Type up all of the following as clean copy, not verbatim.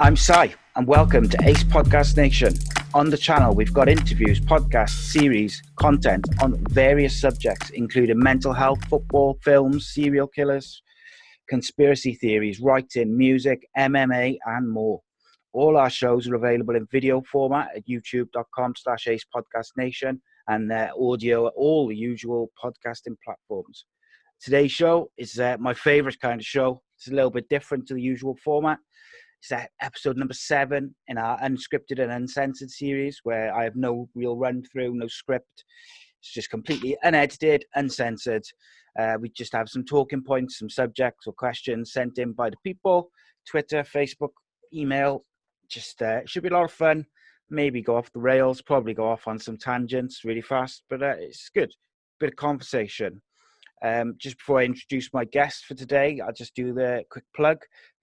I'm Sai, and welcome to Ace Podcast Nation. On the channel, we've got interviews, podcasts, series, content on various subjects, including mental health, football, films, serial killers, conspiracy theories, writing, music, MMA, and more. All our shows are available in video format at youtube.com/Ace Podcast Nation and audio at all the usual podcasting platforms. Today's show is my favorite kind of show. It's a little bit different to the usual format. It's episode number 7 in our Unscripted and Uncensored series, where I have no real run through, no script. It's just completely unedited, uncensored. We just have some talking points, some subjects or questions sent in by the people, Twitter, Facebook, email. Just it should be a lot of fun. Maybe go off the rails, probably go off on some tangents really fast, but it's good. Bit of conversation. Just before I introduce my guest for today, I'll just do the quick plug.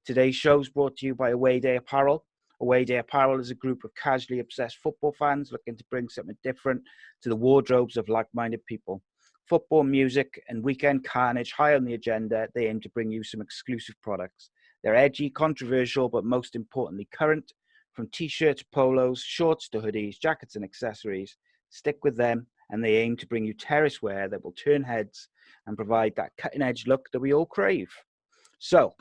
Today's show is brought to you by Away Day Apparel. Away Day Apparel is a group of casually obsessed football fans looking to bring something different to the wardrobes of like-minded people. Football, music, and weekend carnage high on the agenda, they aim to bring you some exclusive products. They're edgy, controversial, but most importantly, current. From t-shirts, polos, shorts to hoodies, jackets and accessories. Stick with them, and they aim to bring you terrace wear that will turn heads and provide that cutting-edge look that we all crave. So,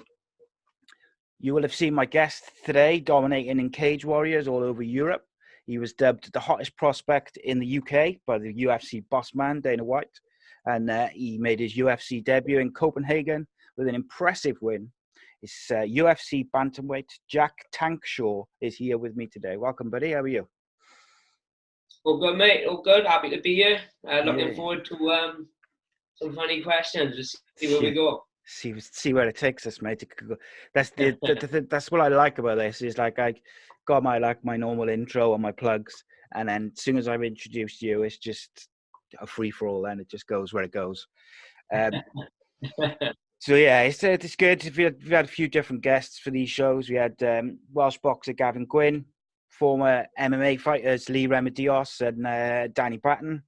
you will have seen my guest today dominating in Cage Warriors all over Europe. He was dubbed the hottest prospect in the UK by the UFC boss man, Dana White. And he made his UFC debut in Copenhagen with an impressive win. His UFC bantamweight, Jack Tank Shaw, is here with me today. Welcome, buddy. How are you? All good, mate. All good. Happy to be here. Looking forward to some funny questions. Just see where we go. See where it takes us, mate. That's that's what I like about this. Is like I got my normal intro and my plugs, and then as soon as I've introduced you, it's just a free for all. Then it just goes where it goes. So yeah, it's good. We've had a few different guests for these shows. We had Welsh boxer Gavin Gwynn, former MMA fighters Lee Remedios and Danny Bratton.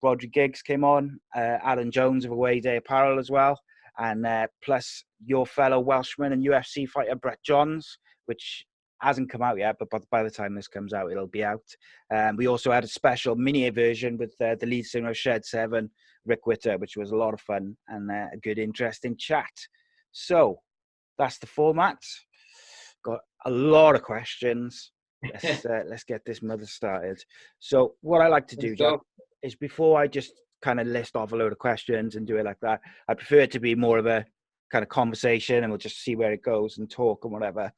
Mcrgegor came on. Alan Jones of Away Day Apparel as well. And plus your fellow Welshman and UFC fighter Brett Johns, which hasn't come out yet, but by the time this comes out, it'll be out. We also had a special mini version with the lead singer of Shed 7, Rick Witter, which was a lot of fun and a good, interesting chat. So that's the format. Got a lot of questions. Let's get this mother started. So what I like to do, Jack, is before I just kind of list off a load of questions and do it like that, I prefer it to be more of a kind of conversation and we'll just see where it goes and talk and whatever.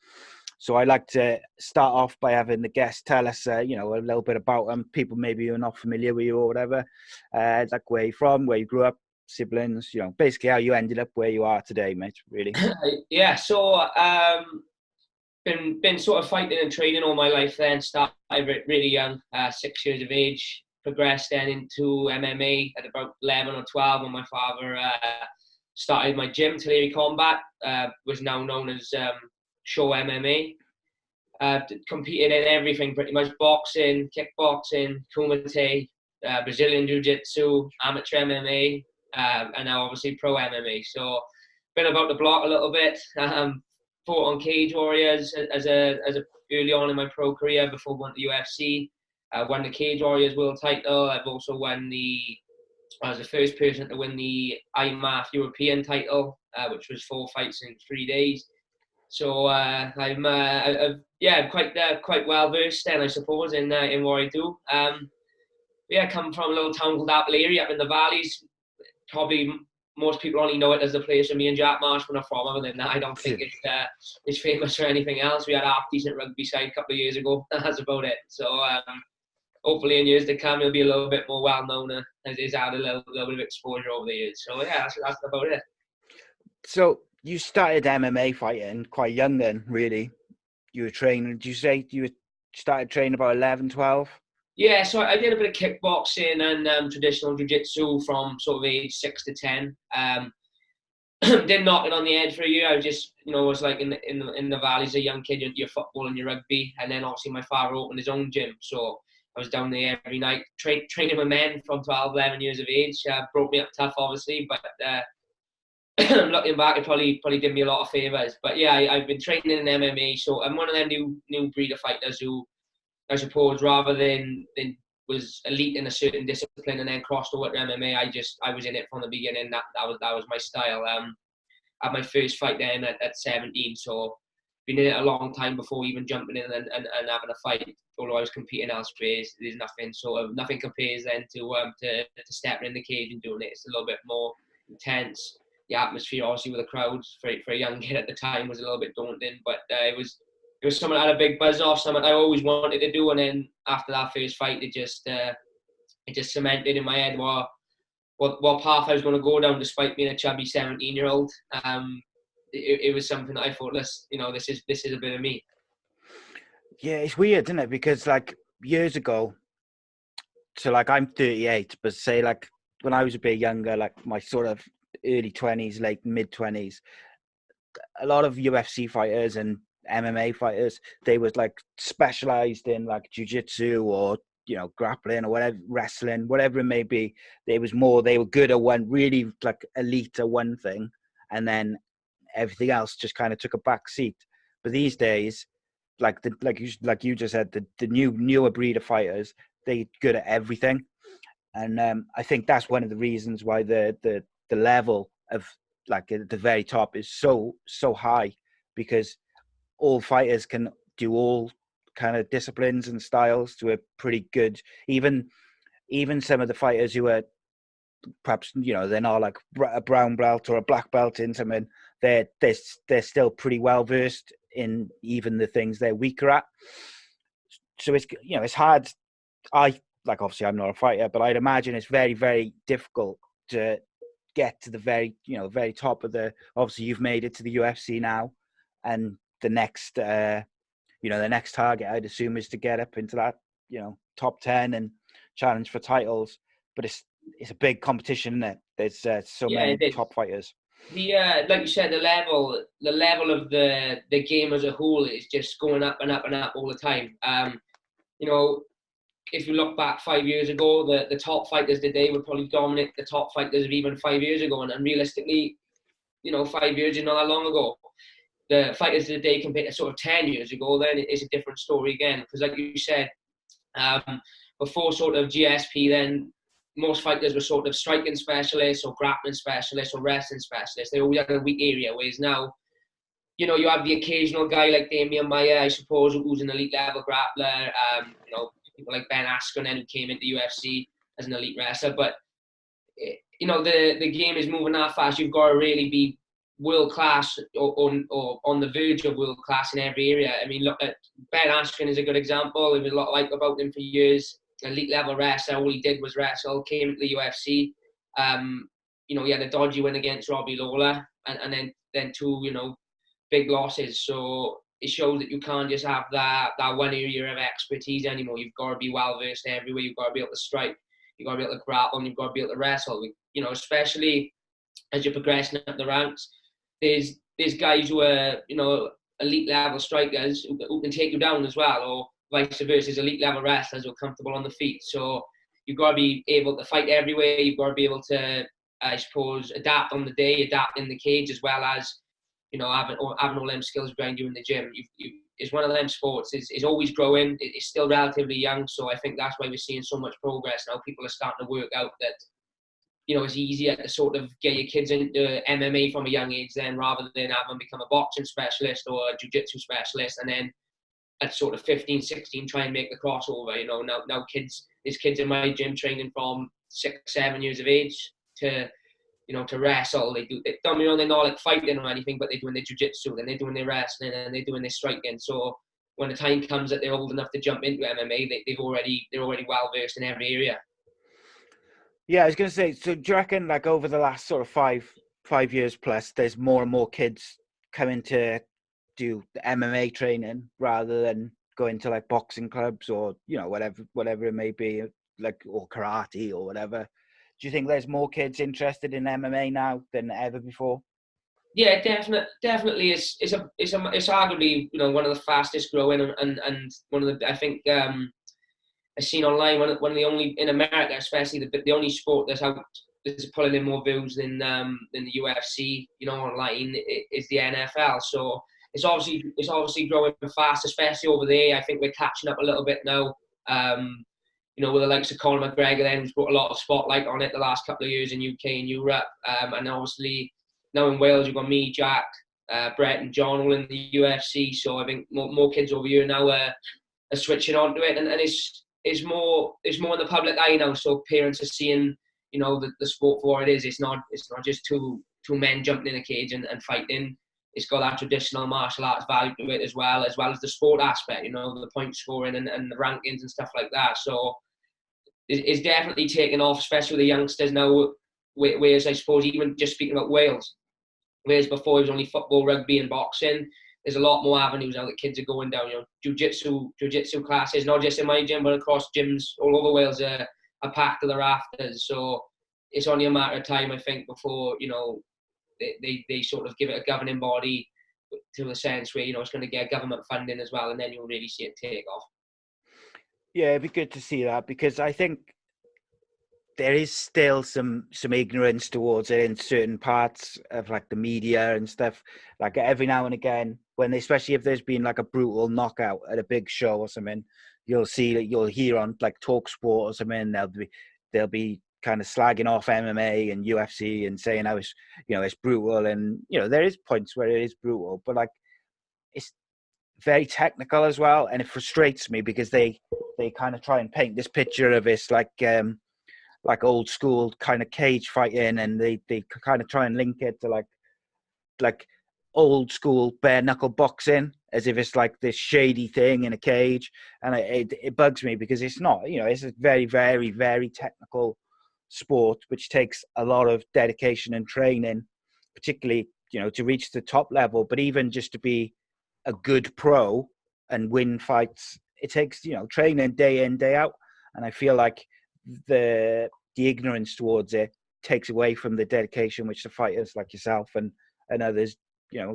So I like to start off by having the guests tell us, a little bit about them. People maybe who are not familiar with you or whatever, like where you're from, where you grew up, siblings, basically how you ended up where you are today, mate, really. Yeah, so been sort of fighting and training all my life then. Started really young, 6 years of age. Progressed then into MMA at about 11 or 12 when my father started my gym, Tulare Combat, was now known as Show MMA. Competed in everything pretty much: boxing, kickboxing, kumite, Brazilian Jiu-Jitsu, amateur MMA, and now obviously pro MMA. So been about the block a little bit. Fought on Cage Warriors as a early on in my pro career before going to UFC. Won the Cage Warriors world title. I've also I was the first person to win the IMAF European title, which was 4 fights in 3 days. So I'm quite well versed then, I suppose, in what I do. I come from a little town called Appalachia up in the valleys. Probably most people only know it as the place where me and Jack Marshman are from. Other than that, I don't think it's famous for anything else. We had a half decent rugby side a couple of years ago. That's about it. So hopefully in years to come, it'll be a little bit more well known as it's had a little bit of exposure over the years. So yeah, that's about it. So you started MMA fighting quite young then, really. You were training, did you say you started training about 11, 12? Yeah, so I did a bit of kickboxing and traditional jiu-jitsu from sort of age 6 to 10. Didn't knock it on the head for a year. I was just, was like in the valleys, a young kid, your football and your rugby. And then obviously my father opened his own gym. So I was down there every night, training with men from 12, 11 years of age. Broke me up tough, obviously, but looking back, it probably did me a lot of favors. But yeah, I've been training in MMA, so I'm one of them new breed of fighters who, I suppose, rather than was elite in a certain discipline and then crossed over to MMA, I was in it from the beginning. That was my style. I had my first fight then at 17, so been in it a long time before even jumping in and having a fight. Although I was competing elsewhere, there's nothing compares then to stepping in the cage and doing it. It's a little bit more intense. The atmosphere, obviously, with the crowds for a young kid at the time was a little bit daunting, but it was something I had a big buzz off, something I always wanted to do. And then after that first fight, it just cemented in my head what path I was going to go down, despite being a chubby 17-year-old. It was something that I thought, this is a bit of me. Yeah, it's weird, isn't it? Because like years ago, so like I'm 38, but say like when I was a bit younger, like my sort of early 20s, late mid 20s, a lot of UFC fighters and MMA fighters, they was like specialized in like jiu-jitsu or, you know, grappling or whatever, wrestling, whatever it may be. They were good at one, really like elite at one thing, and then everything else just kind of took a back seat. But these days, like you just said, the newer breed of fighters, they're good at everything. And I think that's one of the reasons why the level of like at the very top is so high, because all fighters can do all kind of disciplines and styles to a pretty good. Even some of the fighters who are perhaps, you know, they're not like a brown belt or a black belt in something, they're still pretty well versed in even the things they're weaker at. So it's, you know, it's hard. Obviously I'm not a fighter, but I'd imagine it's very, very difficult to get to the very top of the. Obviously you've made it to the UFC now, and the next the next target, I'd assume, is to get up into that, you know, top 10 and challenge for titles. But it's a big competition, isn't it? There's so many top fighters. The like you said, the level of the game as a whole is just going up and up and up all the time. You know, if you look back 5 years ago, the top fighters today would probably dominate the top fighters of even 5 years ago. And realistically, you know, 5 years is not that long ago. The fighters today compared to sort of 10 years ago, then it's a different story again. Because like you said, before sort of GSP, then most fighters were sort of striking specialists or grappling specialists or wrestling specialists. They always had a weak area, whereas now, you know, you have the occasional guy like Damian Maia, I suppose, who's an elite level grappler. You know, people like Ben Askren, who came into UFC as an elite wrestler. But, you know, the game is moving that fast. You've got to really be world class or on the verge of world class in every area. I mean, look at Ben Askren is a good example. There was a lot like about him for years. Elite level wrestler. All he did was wrestle. Came into the UFC. You know, he had a dodgy win against Robbie Lawler, and then two, you know, big losses. So it shows that you can't just have that one area of expertise anymore. You've got to be well versed everywhere. You've got to be able to strike. You've got to be able to grapple, and you've got to be able to wrestle. You know, especially as you're progressing up the ranks, there's guys who are, you know, elite level strikers who can take you down as well, or vice versa, elite level wrestlers who are comfortable on the feet. So you've got to be able to fight everywhere. You've got to be able to, I suppose, adapt on the day, adapt in the cage, as well as, you know, having all them skills behind you in the gym. It's one of them sports. It's always growing. It's still relatively young, so I think that's why we're seeing so much progress now. People are starting to work out that, you know, it's easier to sort of get your kids into MMA from a young age then, rather than have them become a boxing specialist or a jiu-jitsu specialist, and then at sort of 15, 16, try and make the crossover. You know, now there's kids in my gym training from 6, 7 years of age to, you know, to wrestle. They're not like fighting or anything, but they're doing their jiu-jitsu, then they're doing their wrestling, and they're doing their striking. So when the time comes that they're old enough to jump into MMA, they're already well versed in every area. Yeah, I was going to say, so do you reckon like over the last sort of five years plus, there's more and more kids coming to do the MMA training rather than going to like boxing clubs or, you know, whatever it may be, like, or karate or whatever? Do you think there's more kids interested in MMA now than ever before? Yeah, definitely. It's arguably, you know, one of the fastest growing and one of the, I think, I've seen online one of the only in America, especially the only sport that's out is pulling in more views than the UFC, online, is the NFL. So it's obviously growing fast, especially over there. I think we're catching up a little bit now. With the likes of Conor McGregor, then, who's brought a lot of spotlight on it the last couple of years in UK and Europe, and obviously now in Wales you've got me, Jack, Brett, and John all in the UFC. So I think more kids over here now are switching onto it, and it's more in the public eye now. So parents are seeing, the sport for what it is. It's not just two men jumping in a cage and fighting. It's got that traditional martial arts value to it as well as the sport aspect, the point scoring and the rankings and stuff like that. So it's definitely taken off, especially with the youngsters now. Whereas I suppose, even just speaking about Wales, whereas before it was only football, rugby and boxing, there's a lot more avenues now that kids are going down. Jiu-jitsu classes, not just in my gym, but across gyms all over Wales are packed to the rafters. So it's only a matter of time, I think, before, they sort of give it a governing body to a sense where, it's going to get government funding as well, and then you'll really see it take off. Yeah, it'd be good to see that, because I think there is still some ignorance towards it in certain parts of like the media and stuff. Like every now and again, especially if there's been like a brutal knockout at a big show or something, you'll hear on like Talk Sport or something, they'll be kind of slagging off MMA and UFC and saying how it's brutal, and there is points where it is brutal, but like it's very technical as well, and it frustrates me because they kind of try and paint this picture of this like old school kind of cage fighting, and they kind of try and link it to like old school bare knuckle boxing, as if it's like this shady thing in a cage, and it bugs me because it's not. It's a very, very, very technical sport which takes a lot of dedication and training, particularly to reach the top level, but even just to be a good pro and win fights, it takes training day in, day out, and I feel like the ignorance towards it takes away from the dedication which the fighters like yourself and others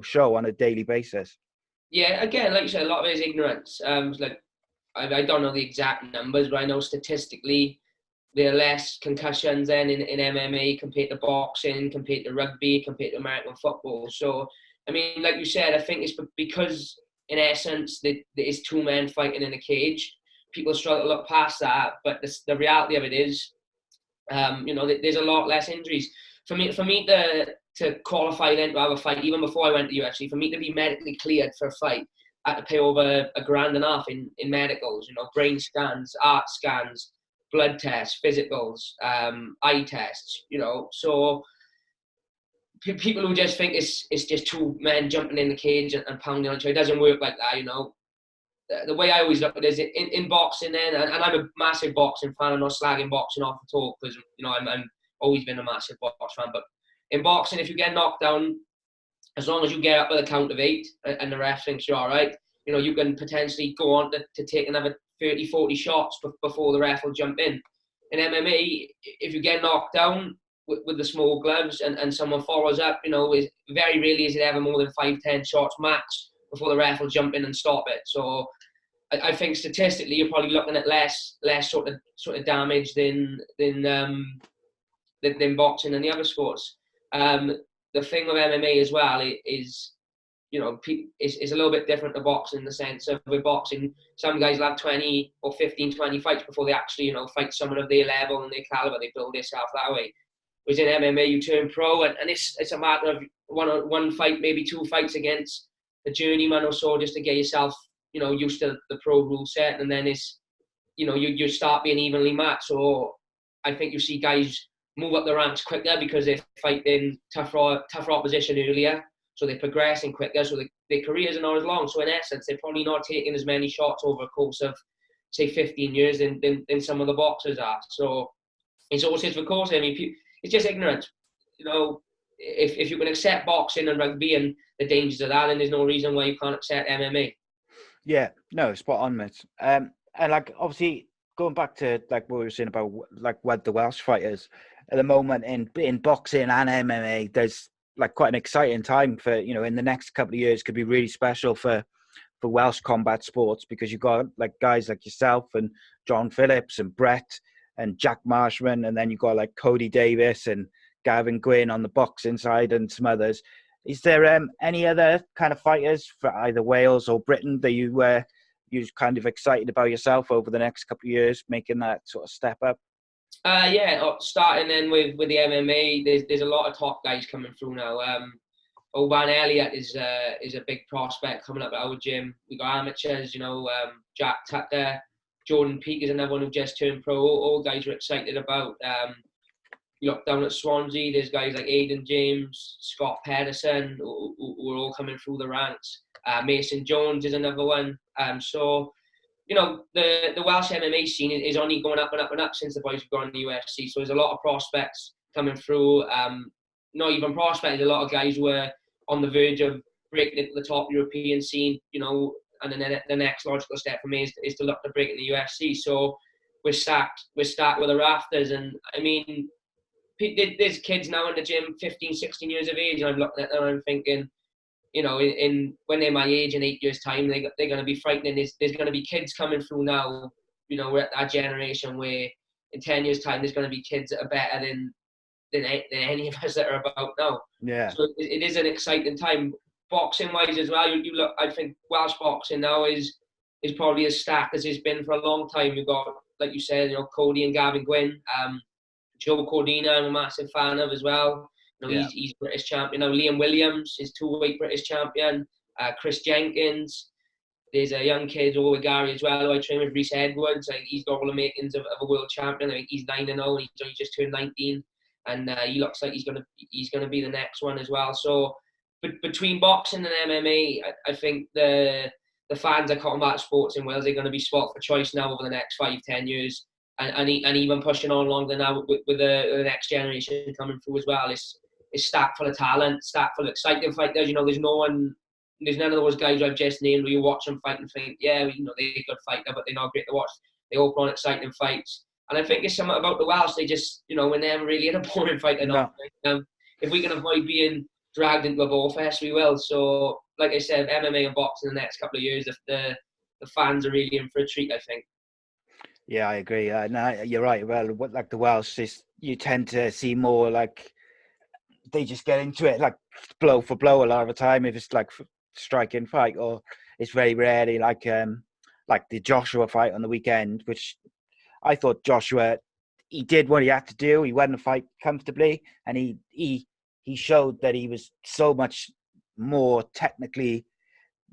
show on a daily basis. Yeah, again, like you said, a lot of it is ignorance. Like I don't know the exact numbers, but I know statistically there are less concussions then in MMA compared to boxing, compared to rugby, compared to American football. So, I mean, like you said, I think it's because, in essence, there is two men fighting in a cage. People struggle to look past that, but the reality of it is, there's a lot less injuries. For me to qualify then to have a fight, even before I went to UFC, for me to be medically cleared for a fight, I had to pay over $1,500 in medicals, brain scans, art scans, blood tests, physicals, eye tests, so people who just think it's just two men jumping in the cage and pounding on each other, it doesn't work like that. The way I always look at it is in boxing then, and I'm a massive boxing fan. I'm not slagging boxing off at all, because I'm always been a massive box fan, but in boxing, if you get knocked down, as long as you get up with a count of 8 and the ref thinks you're all right, you can potentially go on to take another 30, 40 shots before the ref will jump in. In MMA, if you get knocked down with the small gloves and someone follows up, is very rarely is it ever more than 5-10 shots max before the ref will jump in and stop it. So I think statistically you're probably looking at less sort of damage than boxing and the other sports. The thing with MMA as well is, it's a little bit different to boxing in the sense of, with boxing, some guys will have 20 or 15, 20 fights before they actually, fight someone of their level and their caliber. They build themselves that way. Whereas in MMA, you turn pro, and it's a matter of one fight, maybe 2 fights against a journeyman or so, just to get yourself, used to the pro rule set, and then it's, you start being evenly matched. So I think you see guys move up the ranks quicker because they're fighting tougher opposition earlier, so they're progressing quicker, so their careers are not as long. So in essence, they're probably not taking as many shots over a course of, say, 15 years than some of the boxers are. So it's also for course, I mean, it's just ignorance. If you can accept boxing and rugby and the dangers of that, then there's no reason why you can't accept MMA. Yeah, no, spot on, mate. And like, obviously, going back to like what we were saying about like what the Welsh fighters at the moment in boxing and MMA, there's like quite an exciting time for, in the next couple of years could be really special for Welsh combat sports, because you've got like guys like yourself and John Phillips and Brett and Jack Marshman, and then you've got like Cody Davis and Gavin Gwynn on the boxing side and some others. Is there any other kind of fighters for either Wales or Britain that you're kind of excited about yourself over the next couple of years, making that sort of step up? Starting then with the MMA, there's a lot of top guys coming through now. Oban Elliott is a big prospect coming up at our gym. We got amateurs, Jack Tucker, Jordan Peake is another one who just turned pro. All guys we're excited about. You look down at Swansea, there's guys like Aidan James, Scott Pedersen, who are all coming through the ranks. Mason Jones is another one. So, the Welsh MMA scene is only going up and up and up since the boys have gone to the UFC. So there's a lot of prospects coming through. Not even prospects, a lot of guys who are on the verge of breaking into the top European scene, and then the next logical step for me is to look to break in the UFC. So we're stacked with the rafters. And I mean, there's kids now in the gym, 15, 16 years of age, and I'm looking at them and I'm thinking, when they're my age in 8 years' time, they're going to be frightening. There's going to be kids coming through now, we're at that generation where in 10 years' time, there's going to be kids that are better than any of us that are about now. Yeah. So it is an exciting time. Boxing-wise as well, you look, I think Welsh boxing now is probably as stacked as it's been for a long time. You've got, like you said, Cody and Gavin Gwynn. Joe Cordina, I'm a massive fan of as well. He's British champion. Liam Williams is two-weight British champion. Chris Jenkins. There's a young kid, Gary as well, who I train with, Reece Edwards. He's got all the makings of a world champion. I think he's 9-0. He's only just turned 19, and he looks like he's gonna be the next one as well. So, between boxing and MMA, I think the fans of combat sports in Wales are going to be spot for choice now over the next 5-10 years. And even pushing on longer now with the next generation coming through as well. It's stacked full of talent, stacked full of exciting fighters. There's none of those guys I've just named where you watch them fight and think, yeah, they're a good fighter, but they're not great to watch. They all put on exciting fights. And I think it's something about the Welsh, they just, we're never really in a boring fight enough. No. If we can avoid being dragged into a ball fest, we will. So, like I said, MMA and boxing in the next couple of years, the fans are really in for a treat, I think. Yeah, I agree. No, you're right. Well, like the Welsh, you tend to see more like they just get into it, like blow for blow a lot of the time. If it's like striking fight, or it's very rarely like the Joshua fight on the weekend, which I thought Joshua, he did what he had to do. He won the fight comfortably, and he showed that he was so much more technically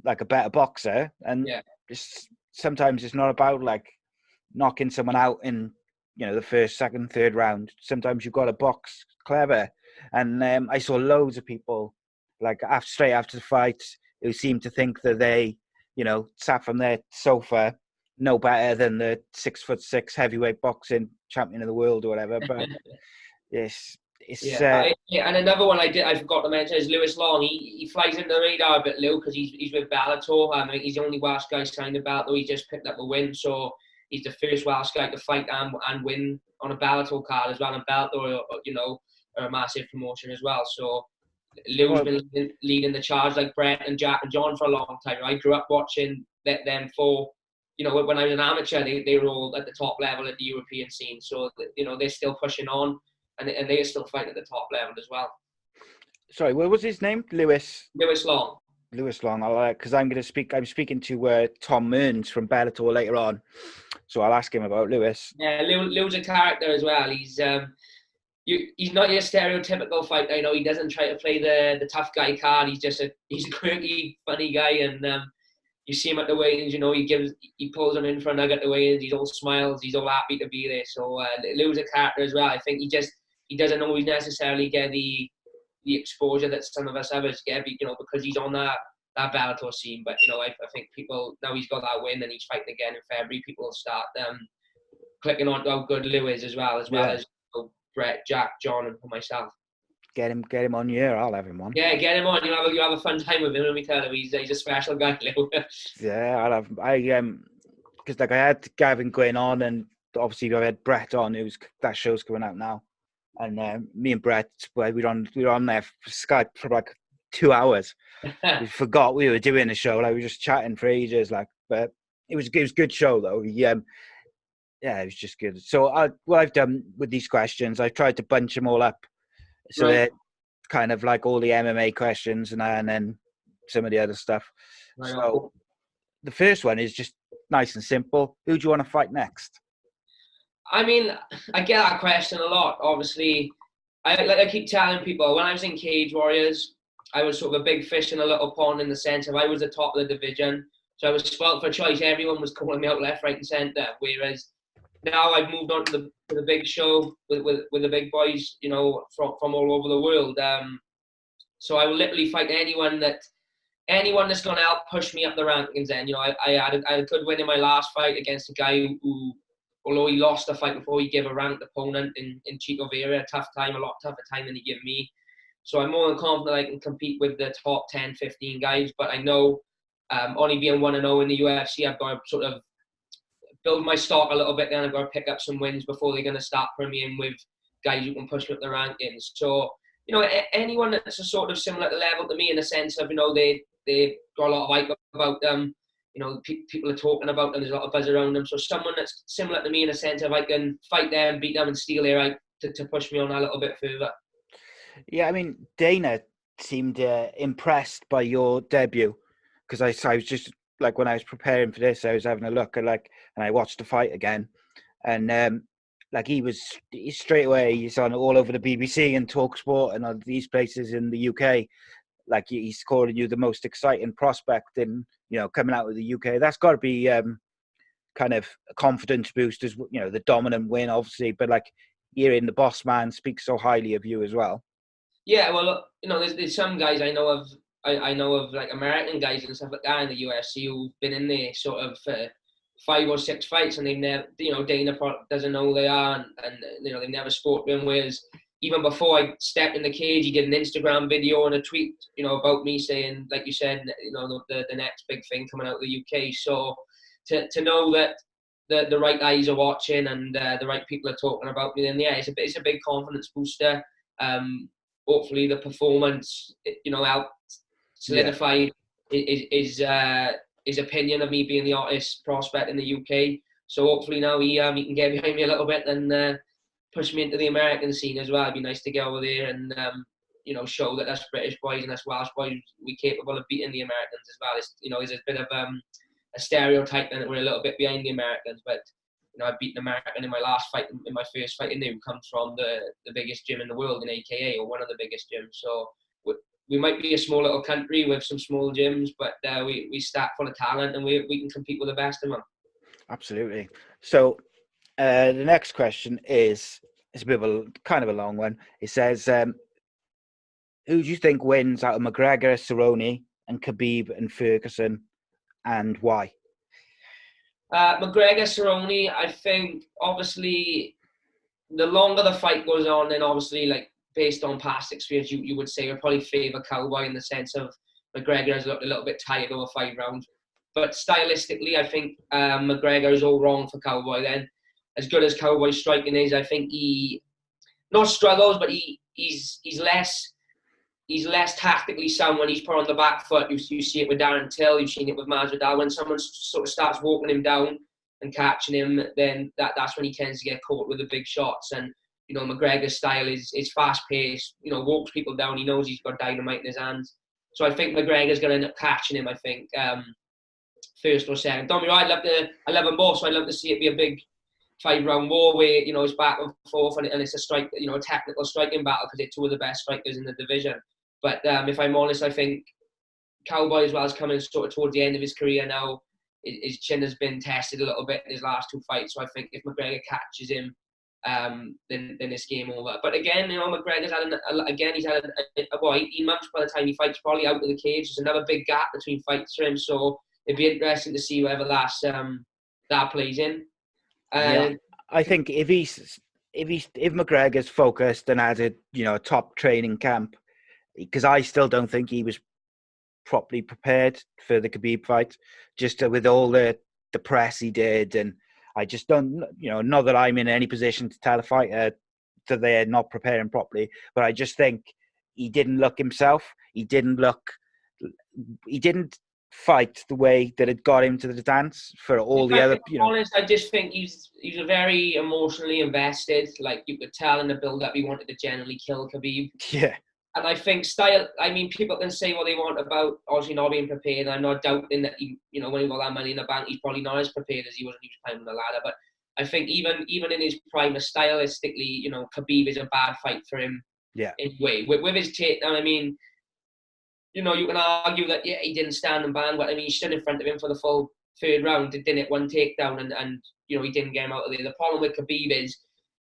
like a better boxer. And sometimes it's not about like knocking someone out in the first, second, third round. Sometimes you've got to box clever. And I saw loads of people like straight after the fight who seemed to think that they sat from their sofa no better than the 6'6" heavyweight boxing champion of the world or whatever. But and another one I forgot to mention is Lewis Long. He flies into the radar a bit, Lou, because he's with Bellator. I mean, he's the only Welsh guy signed to Bellator. He just picked up a win, so he's the first Welsh guy to fight and win on a Bellator card as well. And Bellator, are a massive promotion as well. So Lou's been leading the charge like Brett and Jack and John for a long time. I grew up watching them for, when I was an amateur, they were all at the top level at the European scene. So, they're still pushing on and they're still fighting at the top level as well. Sorry, what was his name? Lewis Long. Lewis Long. Because I'm speaking to Tom Mearns from Bellator later on. So I'll ask him about Lewis. Yeah, Lou's a character as well. He's not your stereotypical fighter. He doesn't try to play the tough guy card. He's a quirky, funny guy, and you see him at the weigh-ins. He pulls him in for a nugget at the weigh-ins. He's all smiles. He's all happy to be there. So Lou's a character as well. I think he doesn't always necessarily get the exposure that some of us others get, because he's on that Bellator scene. But I think people, now he's got that win and he's fighting again in February, people will start clicking on how good Lou is as well as Brett, Jack, John, and myself. Get him on here. I'll have him on. Yeah, get him on. You'll have a fun time with him. Let me tell him, he's a special guy, Lou. Yeah, I'll have. Because I had Gavin Gwynn on, and obviously I had Brett on. That show's coming out now, and me and Brett, we were on there for Skype for like 2 hours. We forgot we were doing a show. Like we were just chatting for ages. But it was a good show though. yeah, it was just good. So what I've done with these questions, I've tried to bunch them all up. So Right. they're kind of like all the MMA questions and then some of the other stuff. Right, So the first one is just nice and simple. Who do you want to fight next? I mean, I get that question a lot. Obviously, I keep telling people, when I was in Cage Warriors, I was sort of a big fish in a little pond, in the sense of I was the top of the division. So I was spoilt for choice. Everyone was calling me out left, right, and centre. Whereas now I've moved on to the big show with the big boys, you know, from all over the world. So I will literally fight anyone that's going to help push me up the rankings. And you know, I had a good win in my last fight against a guy who, although he lost the fight before, he gave a ranked opponent in Chico Vera a lot tougher time than he gave me. So I'm more than confident I can compete with the top 10, 15 guys. But I know, only being 1-0 in the UFC, I've got to sort of build my stock a little bit. Then I've got to pick up some wins before they're going to start putting me in with guys who can push me up the rankings. So, you know, anyone that's a sort of similar level to me, in the sense of, you know, they got a lot of hype about them. You know, people are talking about them. There's a lot of buzz around them. So someone that's similar to me, in a sense of I can fight them, beat them, and steal their right to push me on a little bit further. Yeah, I mean, Dana seemed impressed by your debut, because I was just like, when I was preparing for this, I was having a look at and I watched the fight again, and like he's straight away, he's on all over the BBC and TalkSport and all these places in the UK. Like he's calling you the most exciting prospect in, you know, coming out of the UK. That's got to be kind of a confidence boost, as you know, the dominant win, obviously, but like hearing the boss man speak so highly of you as well. Yeah, well, you know, there's some guys I know of. I know of, like, American guys and stuff like that in the UFC who've been in there sort of 5 or 6 fights, and they've never, you know, Dana doesn't know who they are, and you know, they've never spoken to him. Whereas even before I stepped in the cage, he did an Instagram video and a tweet, you know, about me, saying, like you said, you know, the next big thing coming out of the UK. So to know that the right eyes are watching and the right people are talking about me, then yeah, it's a big confidence booster. Hopefully the performance, you know, helped solidify his opinion of me being the hottest prospect in the UK. So hopefully now he can get behind me a little bit and push me into the American scene as well. It'd be nice to get over there and you know, show that us British boys and us Welsh boys, we're capable of beating the Americans as well. It's, you know, there's a bit of a stereotype then that we're a little bit behind the Americans, but you know, I beat an American in my last fight, in my first fight, and who comes from the biggest gym in the world, in AKA, or one of the biggest gyms. So we might be a small little country with some small gyms, but we stack full of talent, and we can compete with the best of them. Absolutely. So the next question it's a bit of a kind of a long one. It says, who do you think wins out of McGregor, Cerrone, and Khabib and Ferguson, and why? McGregor, Cerrone, I think, obviously, the longer the fight goes on, then obviously, like, based on past experience, you would say would probably favour Cowboy, in the sense of McGregor has looked a little bit tired over 5 rounds. But stylistically, I think McGregor is all wrong for Cowboy then. As good as Cowboy's striking is, I think he not struggles, but he's less tactically sound when he's put on the back foot. You see it with Darren Till, you've seen it with Masvidal. When someone sort of starts walking him down and catching him, then that's when he tends to get caught with the big shots. And you know, McGregor's style is fast paced. You know, walks people down. He knows he's got dynamite in his hands. So I think McGregor's going to end up catching him, I think, first or second. Don't be right, I love them both, so I'd love to see it be a big 5-round war where, you know, it's back and forth, and it's a strike, you know, a technical striking battle, because they're 2 of the best strikers in the division. But if I'm honest, I think Cowboy as well is coming sort of towards the end of his career now. His chin has been tested a little bit in his last 2 fights, so I think if McGregor catches him, then it's game over. But again, you know, McGregor's he's had 18 months by the time he fights, probably out of the cage. There's another big gap between fights for him, so it'd be interesting to see whether that plays in. Yeah, I think if McGregor's focused and has a, you know, a top training camp, because I still don't think he was properly prepared for the Khabib fight, just with all the press he did, and I just don't, you know, not that I'm in any position to tell a fighter that they're not preparing properly, but I just think he didn't look himself. He didn't fight the way that it got him to the dance for all the other, If I'm honest, I just think he's a very emotionally invested. Like, you could tell in the build-up he wanted to generally kill Khabib. Yeah. And I think style, I mean, people can say what they want about obviously not being prepared. I'm not doubting that he, when he got that money in the bank, he's probably not as prepared as he was when he was climbing the ladder. But I think even in his prime, stylistically, Khabib is a bad fight for him. Yeah. In a way. With his takedown, I mean, you can argue that, yeah, he didn't stand and bang, but I mean, he stood in front of him for the full third round, didn't it? One takedown, and he didn't get him out of there. The problem with Khabib is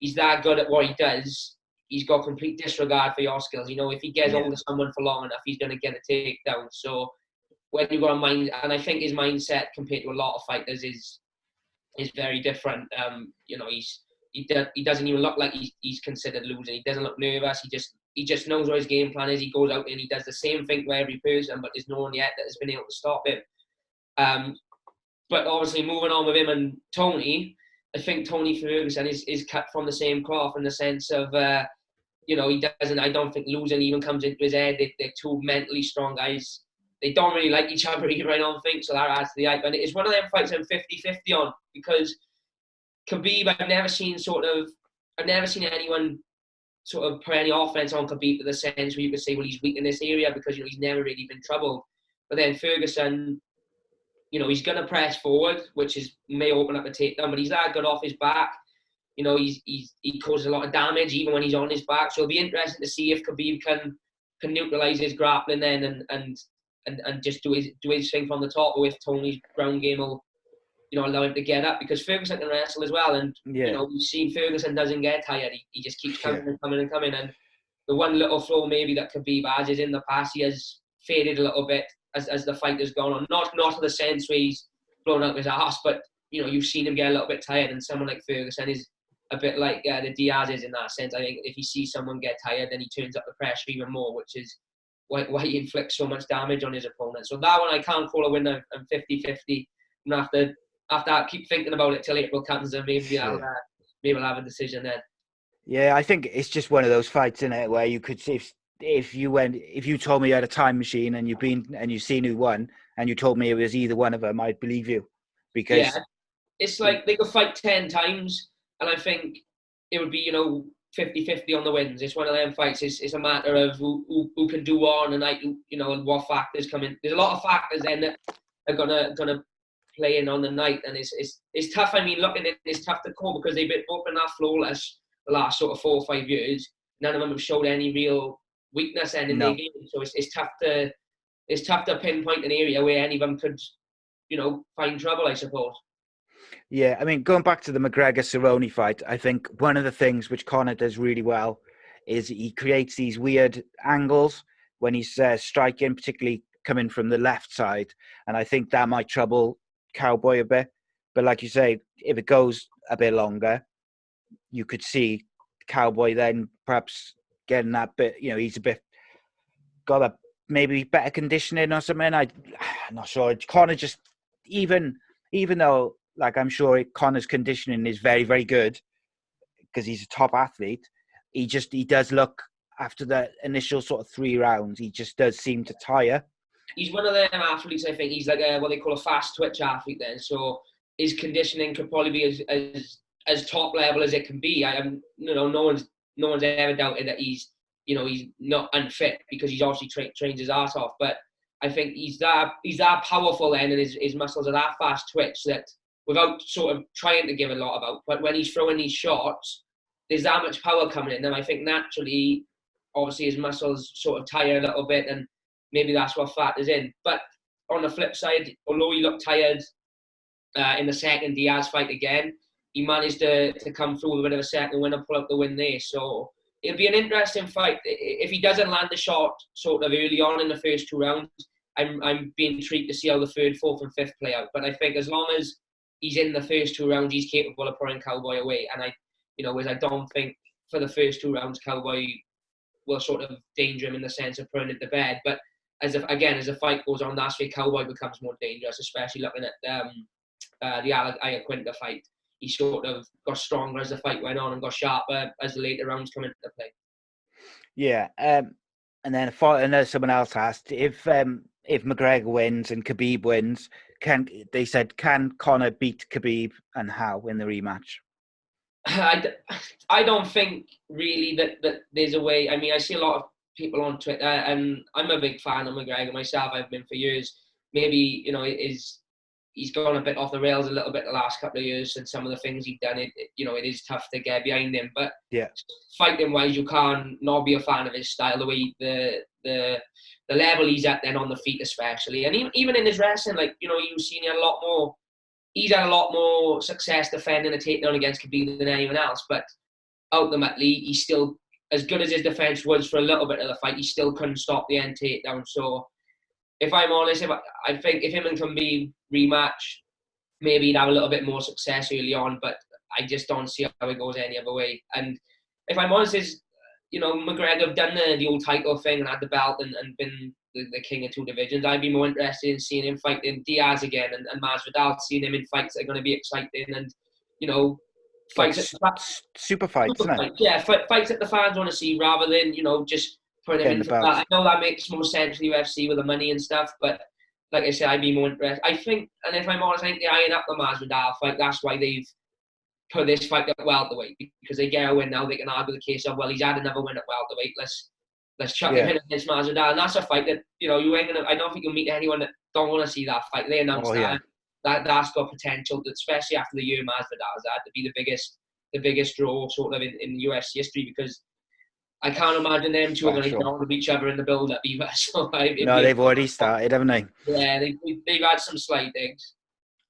he's that good at what he does. He's got complete disregard for your skills. If he gets hold of someone for long enough, he's going to get a takedown. So when you've got a mind, and I think his mindset compared to a lot of fighters is very different. He doesn't even look like he's considered losing. He doesn't look nervous. He just knows what his game plan is. He goes out and he does the same thing to every person, but there's no one yet that has been able to stop him. But obviously, moving on with him and Tony, I think Tony Ferguson is cut from the same cloth in the sense of, he doesn't. I don't think losing even comes into his head. They're two mentally strong guys. They don't really like each other either, I don't think, so that adds to the hype. And it's one of them fights I'm 50-50 on, because Khabib, I've never seen anyone sort of put any offense on Khabib to the sense where you could say, well, he's weak in this area because, he's never really been troubled. But then Ferguson, he's going to press forward, which may open up a takedown, but he's that good off his back. He causes a lot of damage even when he's on his back. So it'll be interesting to see if Khabib can neutralise his grappling then and just do his thing from the top, or if Tony's ground game will, allow him to get up, because Ferguson can wrestle as well. And, we've seen Ferguson doesn't get tired. He just keeps coming and coming and coming. And the one little flaw maybe that Khabib has is in the past, he has faded a little bit as the fight has gone on. Not to the sense where he's blown out his ass, but, you've seen him get a little bit tired. And someone like Ferguson is a bit like the Diaz is in that sense. I think if he sees someone get tired, then he turns up the pressure even more, which is why he inflicts so much damage on his opponent. So that one I can't call a winner. I'm 50-50. I'm going to have to keep thinking about it till April comes, and maybe I'll have a decision then. Yeah, I think it's just one of those fights, isn't it, where you could see if you told me you had a time machine and you've seen who won, and you told me it was either one of them, I'd believe you, because it's like they could fight 10 times, and I think it would be 50-50 on the wins. It's one of them fights. It's a matter of who can do what on the night, and what factors come in. There's a lot of factors then that are gonna play in on the night, and it's tough. I mean, looking at it, it's tough to call because they've both been that flawless the last sort of 4 or 5 years. None of them have showed any real weakness in their game. So it's tough to pinpoint an area where any of them could, find trouble, I suppose. Yeah, I mean, going back to the McGregor-Cerrone fight, I think one of the things which Conor does really well is he creates these weird angles when he's striking, particularly coming from the left side. And I think that might trouble Cowboy a bit. But like you say, if it goes a bit longer, you could see Cowboy then perhaps getting that bit, he's got a maybe better conditioning or something. I'm not sure. Conor just, even though, like, I'm sure Conor's conditioning is very, very good because he's a top athlete, he does look, after the initial sort of 3 rounds, he just does seem to tire. He's one of them athletes, I think. He's like what they call a fast twitch athlete then. So his conditioning could probably be as top level as it can be. No one's ever doubted that he's not unfit, because he's obviously trains his ass off. But I think he's that powerful then, and his muscles are that fast twitch that, without sort of trying to give a lot about, but when he's throwing these shots, there's that much power coming in. And I think naturally, obviously, his muscles sort of tire a little bit, and maybe that's what factors in. But on the flip side, although he looked tired in the second Diaz fight again, he managed to come through with a bit of a second win and pull out the win there. So it'll be an interesting fight. If he doesn't land the shot sort of early on in the first 2 rounds, I'm being intrigued to see how the 3rd, 4th and 5th play out. But I think as long as he's in the first 2 rounds, he's capable of putting Cowboy away. And I don't think for the first 2 rounds, Cowboy will sort of danger him in the sense of putting him to bed. But as the fight goes on, that's where Cowboy becomes more dangerous, especially looking at the Iaquinta fight. He sort of got stronger as the fight went on and got sharper as the later rounds come into play. Yeah, and then someone else asked if if McGregor wins and Khabib wins, can Conor beat Khabib, and how in the rematch? I don't think really that there's a way. I mean, I see a lot of people on Twitter, and I'm a big fan of McGregor myself. I've been for years. Maybe, he's gone a bit off the rails a little bit the last couple of years, and some of the things he's done, it is tough to get behind him. But yeah, fighting wise, you can't not be a fan of his style, the way the level he's at then on the feet especially, and even in his wrestling, you've seen a lot more. He's had a lot more success defending a takedown against Khabib than anyone else, but ultimately, he's still, as good as his defense was for a little bit of the fight, he still couldn't stop the end takedown. So, if I'm honest, I think if him and Khabib rematch, maybe he'd have a little bit more success early on, but I just don't see how it goes any other way. And if I'm honest, McGregor have done the old title thing and had the belt and been the king of two divisions. I'd be more interested in seeing him fighting Diaz again and Masvidal, seeing him in fights that are going to be exciting and, fights super fights, isn't it? Yeah, fights that the fans want to see rather than, just putting him into that. I know that makes more sense for the UFC with the money and stuff, but like I said, I'd be more interested. I think, and if I'm honest, I think they iron up the Masvidal fight. That's why they've put this fight at welterweight, because they get a win now. They can argue the case of, well, he's had another win at welterweight. Let's chuck him in against Masvidal, and that's a fight that you ain't gonna. I don't think you'll meet anyone that don't want to see that fight. They announced that's got potential, especially after the year Masvidal's had, to be the biggest draw sort of in UFC history, because I can't imagine them two are going to get on with each other in the build-up either. So they've already started, haven't they? Yeah, they've had some slight things.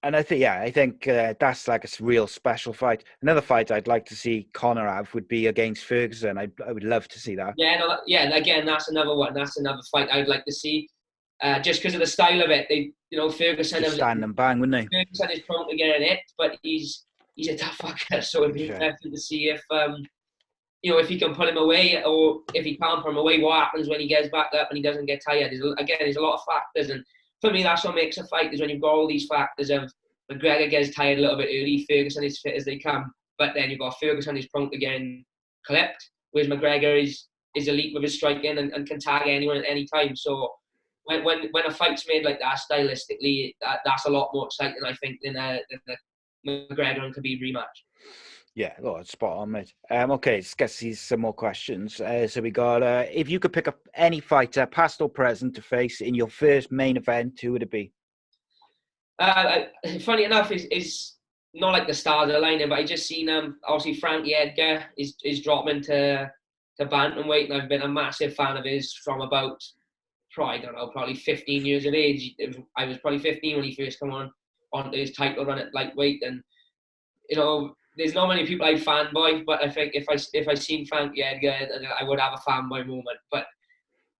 And I think that's like a real special fight. Another fight I'd like to see Conor have would be against Ferguson. I would love to see that. Yeah, again, that's another one. That's another fight I'd like to see. Just because of the style of it, Ferguson just stand and bang, wouldn't he? Ferguson is prone to get in it, but he's a tough fucker. So it'd be interesting to see if he can put him away, or if he can't put him away, what happens when he gets back up and he doesn't get tired. There's a lot of factors, and for me, that's what makes a fight, is when you've got all these factors of McGregor gets tired a little bit early, Ferguson is fit as they come, but then you've got Ferguson is prone to getting clipped, whereas McGregor is elite with his striking and can tag anyone at any time. So when a fight's made like that stylistically, that's a lot more exciting, I think, than the McGregor and Khabib rematch. Yeah, spot on, mate. Okay, let's get some more questions. So we got, if you could pick up any fighter, past or present, to face in your first main event, who would it be? Funny enough, is not like the stars are aligning, but I just seen obviously Frankie Edgar is dropping to bantamweight, and I've been a massive fan of his from about probably 15 years of age. I was probably 15 when he first come onto his title run at lightweight, and there's not many people I fanboy, but I think if I seen Frankie Edgar, I would have a fanboy moment. But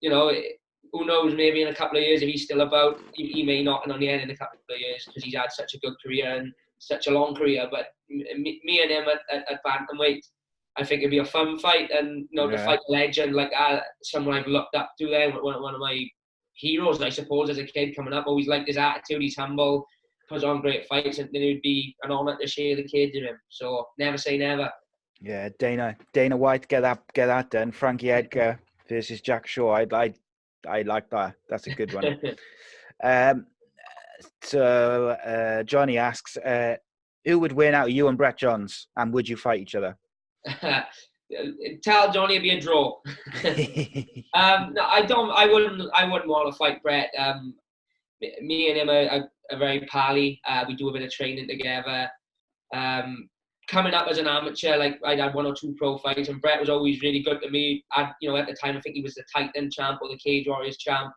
who knows? Maybe in a couple of years, if he's still about, he may knock it on the head in a couple of years, because he's had such a good career and such a long career. But me and him at bantamweight, I think it'd be a fun fight, and to fight a legend like someone I've looked up to there, one of my heroes, I suppose, as a kid coming up. Always liked his attitude. He's humble, puts on great fights, and it would be an honour to share the cage with him. So never say never. Yeah, Dana White, get that done. Frankie Edgar versus Jack Shaw. I like that. That's a good one. So Johnny asks, who would win out of you and Brett Johns, and would you fight each other? Tell Johnny it'd be a draw. No, I wouldn't want to fight Brett. Me and him are very pally. We do a bit of training together. Coming up as an amateur, I'd had 1 or 2 pro fights, and Brett was always really good to me. At the time, I think he was the Titan champ or the Cage Warriors champ.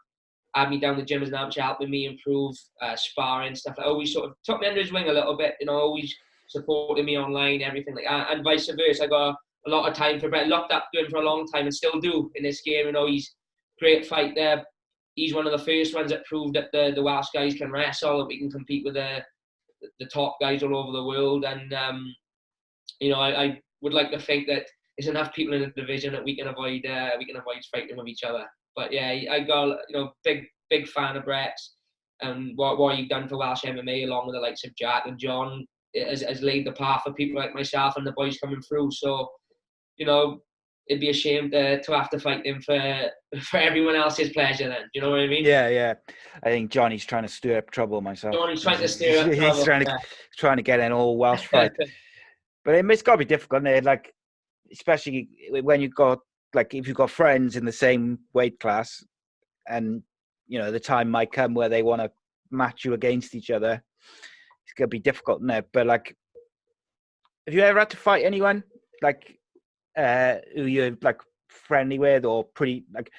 Had me down the gym as an amateur, helping me improve sparring stuff. Always sort of took me under his wing a little bit. Always supported me online, everything like that, and vice versa. I got a lot of time for Brett. Looked up to him for a long time, and still do in this game. He's a great fighter. He's one of the first ones that proved that the Welsh guys can wrestle, and we can compete with the top guys all over the world. And I would like to think that there's enough people in the division that we can avoid fighting with each other. But yeah, I got big fan of Brett's, and what you've done for Welsh MMA, along with the likes of Jack and John, has laid the path for people like myself and the boys coming through. So it'd be a shame to have to fight him for everyone else's pleasure. Then, do you know what I mean? Yeah. I think Johnny's trying to stir up trouble myself. Johnny's trying to stir up He's trouble. trying to get an all Welsh fight. But it's got to be difficult, isn't it? Like, especially when you've got, like, if you've got friends in the same weight class, and the time might come where they want to match you against each other. It's gonna be difficult, isn't it? But like, have you ever had to fight anyone like who you're like friendly with, or pretty like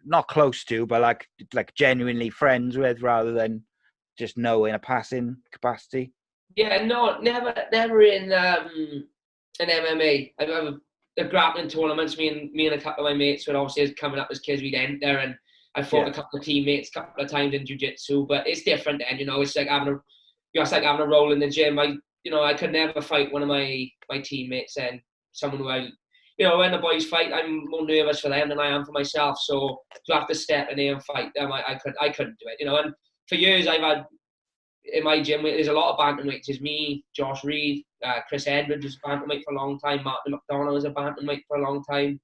not close to, but like genuinely friends with, rather than just know in a passing capacity? Yeah, no, never in MMA. I have the grappling tournaments. Me and a couple of my mates would obviously, coming up as kids, we'd enter, and I fought a couple of teammates a couple of times in jiu-jitsu, but it's different then. It's like having a roll in the gym. I could never fight one of my teammates and someone who when the boys fight, I'm more nervous for them than I am for myself. So to have to step in there and fight them, I couldn't do it. And for years I've had in my gym, there's a lot of bantamweights. There's me, Josh Reed, Chris Edwards was a bantamweight for a long time. Martin McDonough was a bantamweight for a long time.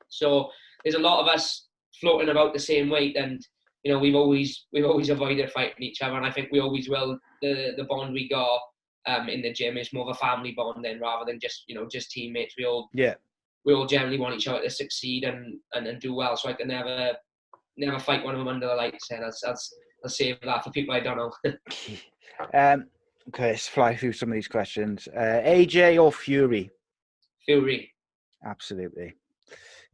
So there's a lot of us floating about the same weight, and we've always avoided fighting each other, and I think we always will. The bond we got in the gym is more of a family bond then, rather than just teammates. We all generally want each other to succeed and do well. So I can never fight one of them under the lights. And I'll save that for people I don't know. Okay, let's fly through some of these questions. AJ or Fury? Fury. Absolutely.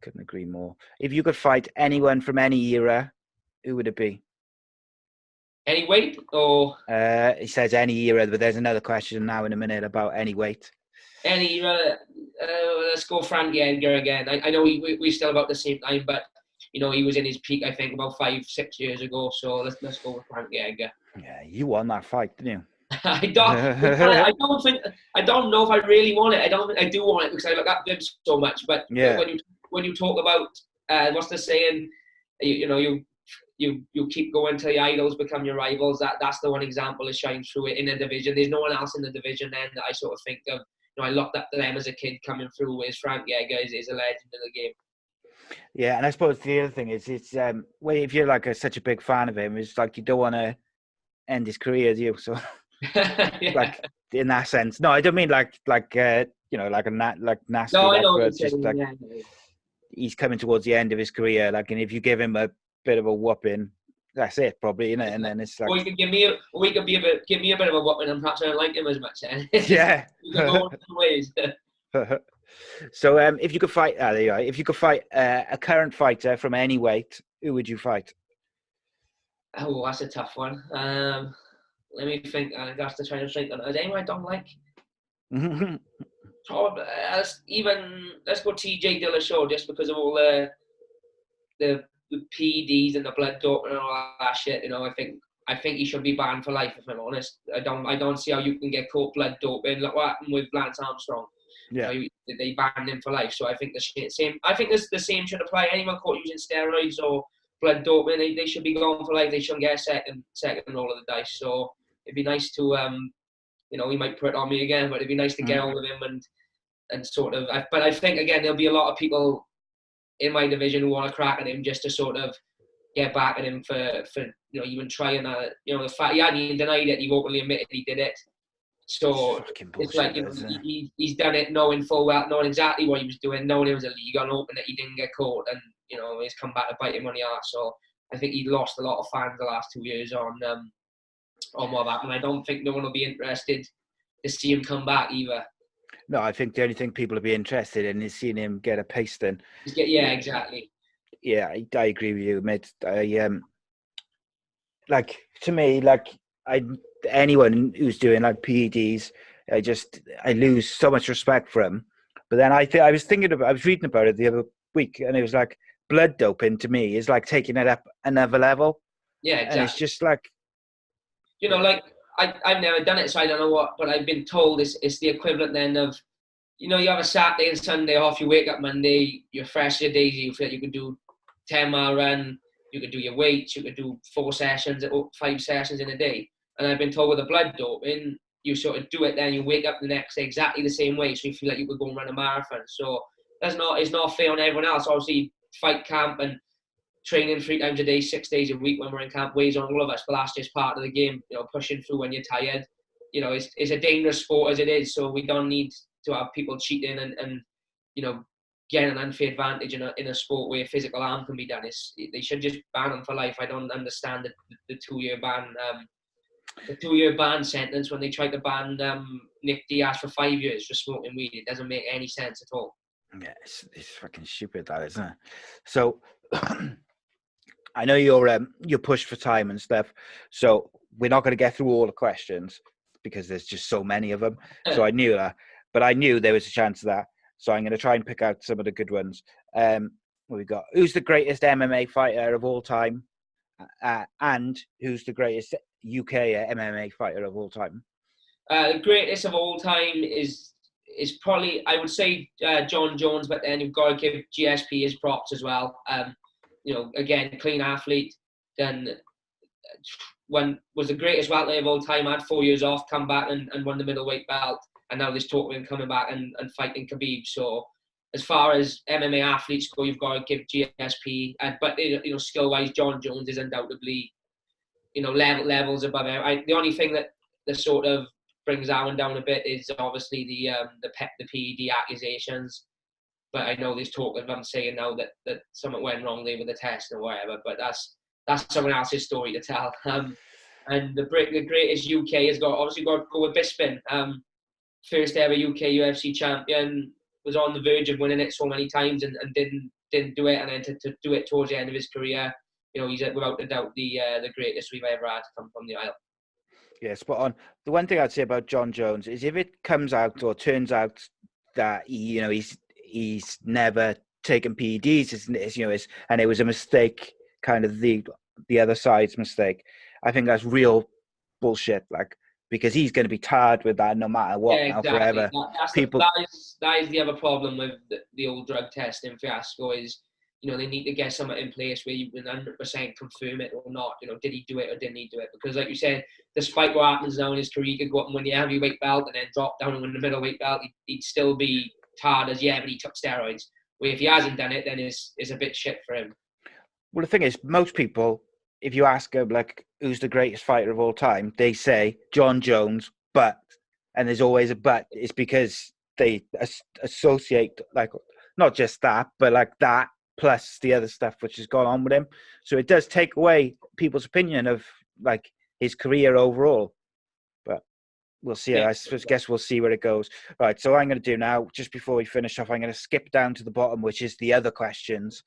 Couldn't agree more. If you could fight anyone from any era, who would it be? Any weight or? He says any era, but there's another question now in a minute about any weight. Any era. Let's go Frank Edgar again. I know we're still about the same time, but he was in his peak, I think, about 5-6 years ago. So let's go with Frank Edgar. Yeah, you won that fight, didn't you? I don't know if I really want it. I don't think I do want it, because I look up him so much. But when you talk about what's the saying, you keep going till your idols become your rivals. That's the one example that shines through it in the division. There's no one else in the division then that I sort of think of. I looked up to them as a kid coming through. Whereas Frank Edgar is a legend in the game. Yeah, and I suppose the other thing is, it's if you're like such a big fan of him, it's like you don't want to end his career, do you? So, like in that sense, no, I don't mean like nasty. No, I know. But just like he's coming towards the end of his career, like, and if you give him a bit of a whooping, that's it, probably, isn't it? And then it's like, or you can give me a bit of a whooping, and perhaps I don't like him as much. Then. Yeah. You can go different ways. So, if you could fight, there you are. If you could fight a current fighter from any weight, who would you fight? Oh, that's a tough one. Let me think. I have to try to think. Is anyone I don't like? Probably, let's go TJ Dillashaw, just because of all the PEDs and the blood doping and all that shit. I think he should be banned for life. If I'm honest, I don't see how you can get caught blood doping. Like what happened with Lance Armstrong. Yeah, they banned him for life. So I think the same. I think the same should apply. Anyone caught using steroids or blood doping, they should be gone for life. They shouldn't get a second roll of the dice. So it'd be nice to he might put it on me again, but it'd be nice to get on with him and sort of. But I think again there'll be a lot of people in my division who want to crack at him just to sort of get back at him for even trying that. The fact he hadn't even denied it, he openly admitted he did it. So it's like he's done it knowing full well, knowing exactly what he was doing, knowing it was illegal, and hoping that he didn't get caught, and he's come back to bite him on the arse. So I think he lost a lot of fans the last 2 years on what happened. I don't think no one will be interested to see him come back either. No, I think the only thing people will be interested in is seeing him get a pasting. Yeah, exactly. Yeah, I agree with you, mate. To me, anyone who's doing like PEDs, I lose so much respect for him. But then I was reading about it the other week, and it was like blood doping to me is like taking it up another level. Yeah, exactly. And it's just like, I've never done it, so I don't know what, but I've been told it's the equivalent then of, you have a Saturday and Sunday off, you wake up Monday, you're fresh your days, you feel like you could do 10-mile run, you could do your weights, you could do 4 sessions or 5 sessions in a day. And I've been told with the blood doping, you sort of do it, then you wake up the next day exactly the same way, so you feel like you could go and run a marathon. So it's not fair on everyone else. Obviously, fight camp and training 3 times a day, 6 days a week when we're in camp weighs on all of us, but that's just part of the game. Pushing through when you're tired. It's a dangerous sport as it is, so we don't need to have people cheating and getting an unfair advantage in a sport where physical harm can be done. They should just ban them for life. I don't understand the 2-year ban. The 2-year ban sentence when they tried to ban Nick Diaz for 5 years for smoking weed. It doesn't make any sense at all. Yeah, it's fucking stupid, that, isn't it? So I know you're pushed for time and stuff, so we're not going to get through all the questions because there's just so many of them. So I knew that, but I knew there was a chance of that. So I'm going to try and pick out some of the good ones. What we got? Who's the greatest MMA fighter of all time? And who's the greatest UK MMA fighter of all time? The greatest of all time is probably, I would say, John Jones, but then you've got to give GSP his props as well. Again, clean athlete. Then was the greatest welterweight of all time. Had 4 years off, come back and won the middleweight belt. And now there's talk of him coming back and fighting Khabib. So as far as MMA athletes go, you've got to give GSP. But skill-wise, John Jones is undoubtedly, levels above him. The only thing that sort of brings Owen down a bit is obviously the PED accusations. But I know there's talk of them saying now that something went wrong there with the test or whatever. But that's someone else's story to tell. And the greatest UK has obviously got to go with Bisping. First ever UK UFC champion, was on the verge of winning it so many times and didn't do it, and then to do it towards the end of his career, he's without a doubt the greatest we've ever had to come from the Isle. Yeah, spot on. The one thing I'd say about John Jones is if it comes out or turns out that he's never taken PEDs, and it was a mistake, kind of the other side's mistake, I think that's real bullshit. Because he's going to be tarred with that no matter what, yeah, exactly. Forever. That is the other problem with the old drug testing fiasco is, they need to get something in place where you can 100% confirm it or not. Did he do it or didn't he do it? Because like you said, despite what happens now in his career, he could go up and win the heavyweight belt and then drop down and win the middleweight belt. He'd still be tarred as, but he took steroids. Where if he hasn't done it, then it's a bit shit for him. Well, the thing is, most people, if you ask them, who's the greatest fighter of all time, they say John Jones, and there's always a but. It's because they associate, not just that, but that plus the other stuff which has gone on with him. So it does take away people's opinion of, his career overall. But we'll see. Yeah. I guess we'll see where it goes. Right, so what I'm going to do now, just before we finish off, I'm going to skip down to the bottom, which is the other questions.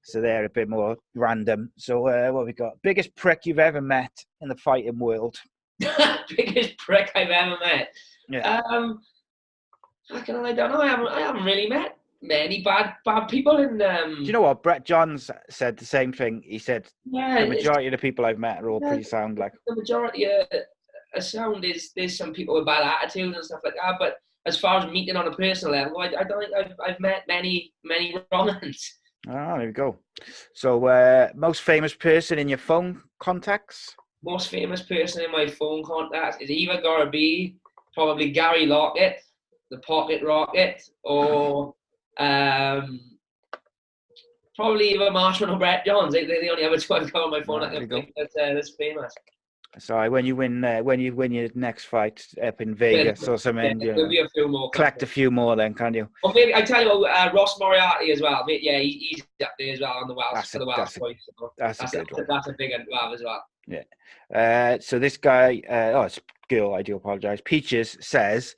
So they're a bit more random. So what have we got? Biggest prick you've ever met in the fighting world? Biggest prick I've ever met? Yeah. I don't know. I haven't really met many bad people in. Do you know what? Brett Johns said the same thing. He said the majority of the people I've met are all pretty sound. The majority of sound is, there's some people with bad attitudes and stuff like that. But as far as meeting on a personal level, I don't think I've met many wrong ones. Oh, there we go. So, most famous person in your phone contacts? Most famous person in my phone contacts is either got to be probably Gary Lockett, the Pocket Rocket, or probably either Marshall or Brett Johns. They're the only other two I've got on my phone that's famous. So when you win your next fight up in Vegas or something, there'll be a few more. Collect a few more, then, can you? Well, maybe I tell you what, Ross Moriarty as well. Yeah, he's up there as well on the Welsh for the Welsh voice. That's a good one. That's a big one to have as well. Yeah. So this guy, it's a girl. I do apologize. Peaches says,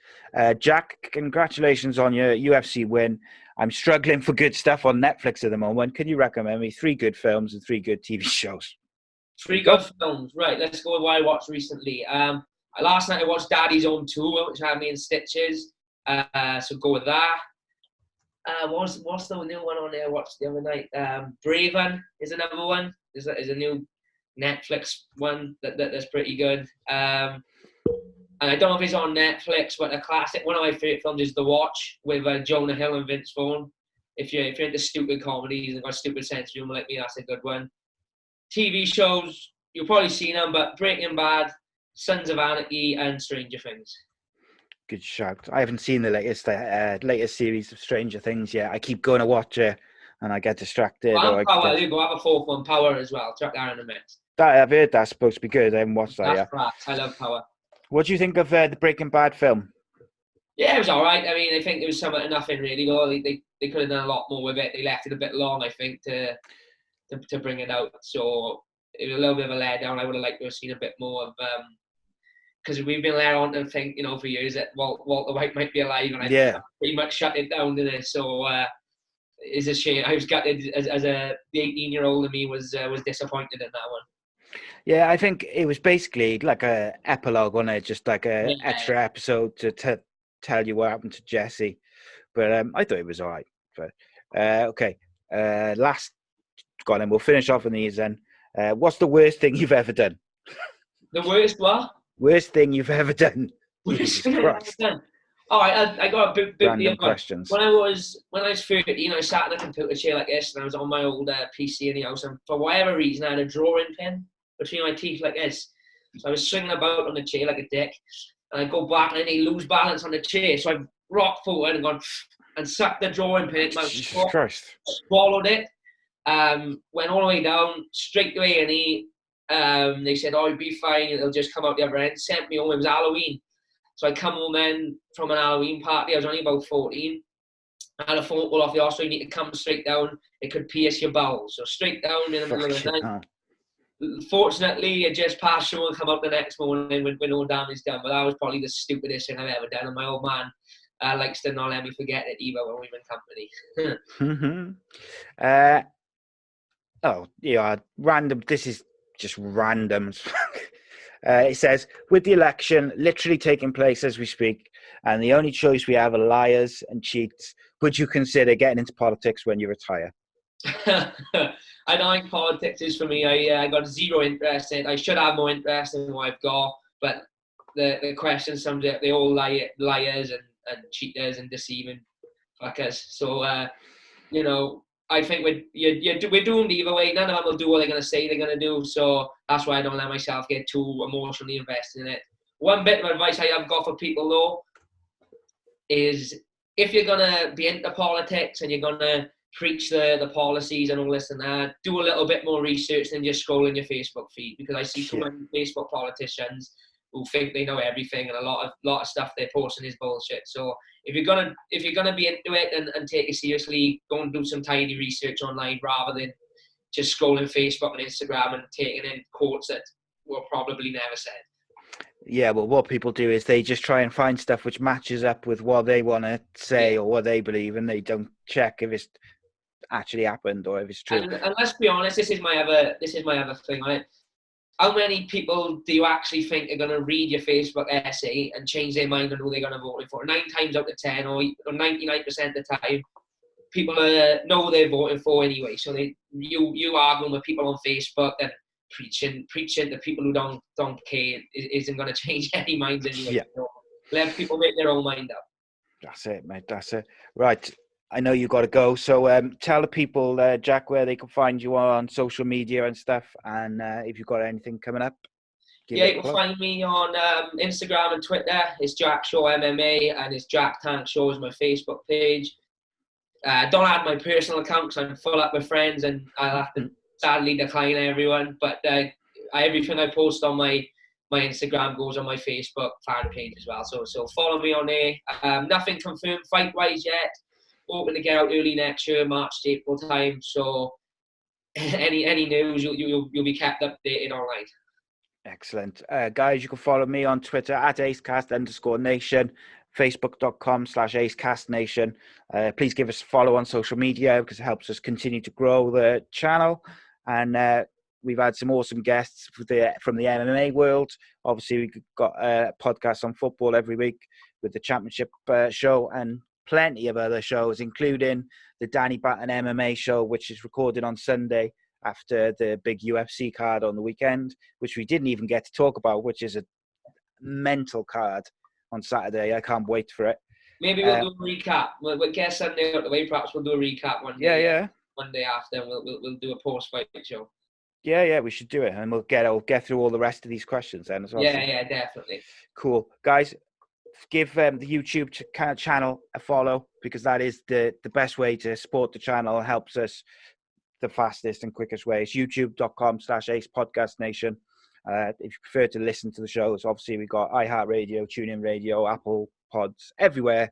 Jack, congratulations on your UFC win. I'm struggling for good stuff on Netflix at the moment. Can you recommend me 3 good films and 3 good TV shows? 3 good films. Right, let's go with what I watched recently. Last night I watched Daddy's Home 2, which had me in stitches. So go with that. What's the new one on there I watched the other night? Braven is another one. Is a new Netflix one that's pretty good. And I don't know if it's on Netflix, but a classic, one of my favourite films is The Watch with Jonah Hill and Vince Vaughn. If you're into stupid comedies and got a stupid sense of humour like me, that's a good one. TV shows, you've probably seen them, but Breaking Bad, Sons of Anarchy, and Stranger Things. Good shout. I haven't seen the latest series of Stranger Things yet. I keep going to watch it, and I get distracted. Well, Or I'm Power. You go have a fourth one, Power as well. Chuck that in the mix. I've heard that's supposed to be good. I haven't watched that That's yet. cracks. I love Power. What do you think of the Breaking Bad film? Yeah, it was all right. I mean, I think it was something to nothing really. Though they could have done a lot more with it. They left it a bit long, I think, to bring it out. So it was a little bit of a letdown. I would have liked to have seen a bit more of because we've been led on to think, for years that Walter White might be alive, and I think that pretty much shut it down, didn't it? So it's a shame. I was gutted as the 18-year-old in me was disappointed in that one. Yeah, I think it was basically like a epilogue on it, just like a extra episode to tell you what happened to Jesse. But I thought it was all right. But okay, last. Go on, and we'll finish off on these then. What's the worst thing you've ever done? The worst what? Worst thing you've ever done. Jesus Christ. All right, I got a bit random questions. When I was 13, I sat in a computer chair like this, and I was on my old PC in the house, and for whatever reason, I had a drawing pen between my teeth like this. So I was swinging about on the chair like a dick, and I go back, and I lose balance on the chair, so I rocked forward and gone and sucked the drawing pen. Jesus Christ. Swallowed it. Went all the way down, straight to A&E. They said, "Oh, you'll be fine. It'll just come out the other end." Sent me home. It was Halloween. So I come home then from an Halloween party. I was only about 14. I had a phone call off the hospital. You need to come straight down. It could pierce your bowels. So straight down in the middle of the night. Fortunately, it just passed through and come out the next morning with no damage done. But that was probably the stupidest thing I've ever done. And my old man likes to not let me forget it either when we're in company. Oh, yeah, random. This is just random. It says, with the election literally taking place as we speak, and the only choice we have are liars and cheats, would you consider getting into politics when you retire? I don't think politics is for me. I got zero interest in it. I should have more interest in what I've got, but the questions sums up, they all liars and cheaters and deceiving fuckers. So, I think we're doomed either way. None of them will do what they're going to say they're going to do. So that's why I don't let myself get too emotionally invested in it. One bit of advice I have got for people, though, is if you're going to be into politics and you're going to preach the policies and all this and that, do a little bit more research than just scrolling your Facebook feed. Because I see too many Facebook politicians who think they know everything, and a lot of stuff they're posting is bullshit. So if you're gonna be into it and take it seriously, go and do some tidy research online rather than just scrolling Facebook and Instagram and taking in quotes that were probably never said. Yeah, well, what people do is they just try and find stuff which matches up with what they want to say or what they believe, and they don't check if it's actually happened or if it's true. And let's be honest, this is my other thing, right? How many people do you actually think are going to read your Facebook essay and change their mind on who they're going to vote for? 9 times out of 10, or 99% of the time, people know who they're voting for anyway. So you arguing with people on Facebook and preaching to people who don't care isn't going to change any minds anyway. Yeah. So let people make their own mind up. That's it, mate. That's it. Right. I know you've got to go. So tell the people, Jack, where they can find you on social media and stuff. And if you've got anything coming up. You can find me on Instagram and Twitter. It's Jack Show MMA, and it's Jack Tank Show is my Facebook page. Don't add my personal account because I'm full up with friends and I'll have to sadly decline everyone. But everything I post on my Instagram goes on my Facebook fan page as well. So follow me on there. Nothing confirmed fight-wise yet. Hoping to get out early next year, March to April time. So any news, you'll be kept updated online. Excellent. Guys, you can follow me on Twitter at ACEcast_nation, Facebook.com/ACEcastNation. Please give us a follow on social media because it helps us continue to grow the channel. And we've had some awesome guests from the MMA world. Obviously, we've got a podcast on football every week with the championship show and plenty of other shows, including the Danny Batten MMA show, which is recorded on Sunday after the big UFC card on the weekend, which we didn't even get to talk about, which is a mental card on Saturday. I can't wait for it. Maybe we'll do a recap. We'll get Sunday out the way. Perhaps we'll do a recap one day. Yeah. One day after, and we'll do a post-fight show. Yeah, we should do it, and we'll get through all the rest of these questions then as well. Yeah, definitely. Cool, guys. give the YouTube channel a follow, because that is the best way to support the channel. It helps us the fastest and quickest way. It's youtube.com/AcePodcastNation. If you prefer to listen to the shows, obviously we've got iHeartRadio, TuneIn Radio, Apple Pods, everywhere.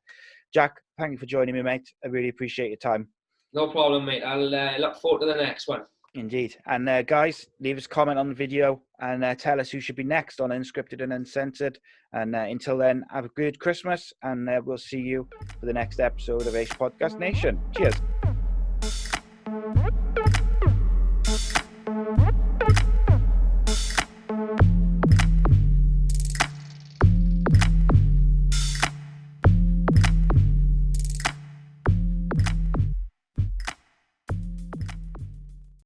Jack, thank you for joining me, mate. I really appreciate your time. No problem, mate. I'll look forward to the next one. Indeed. And guys, leave us a comment on the video and tell us who should be next on Unscripted and Uncensored. And until then, have a good Christmas, and we'll see you for the next episode of Ace Podcast Nation. Cheers.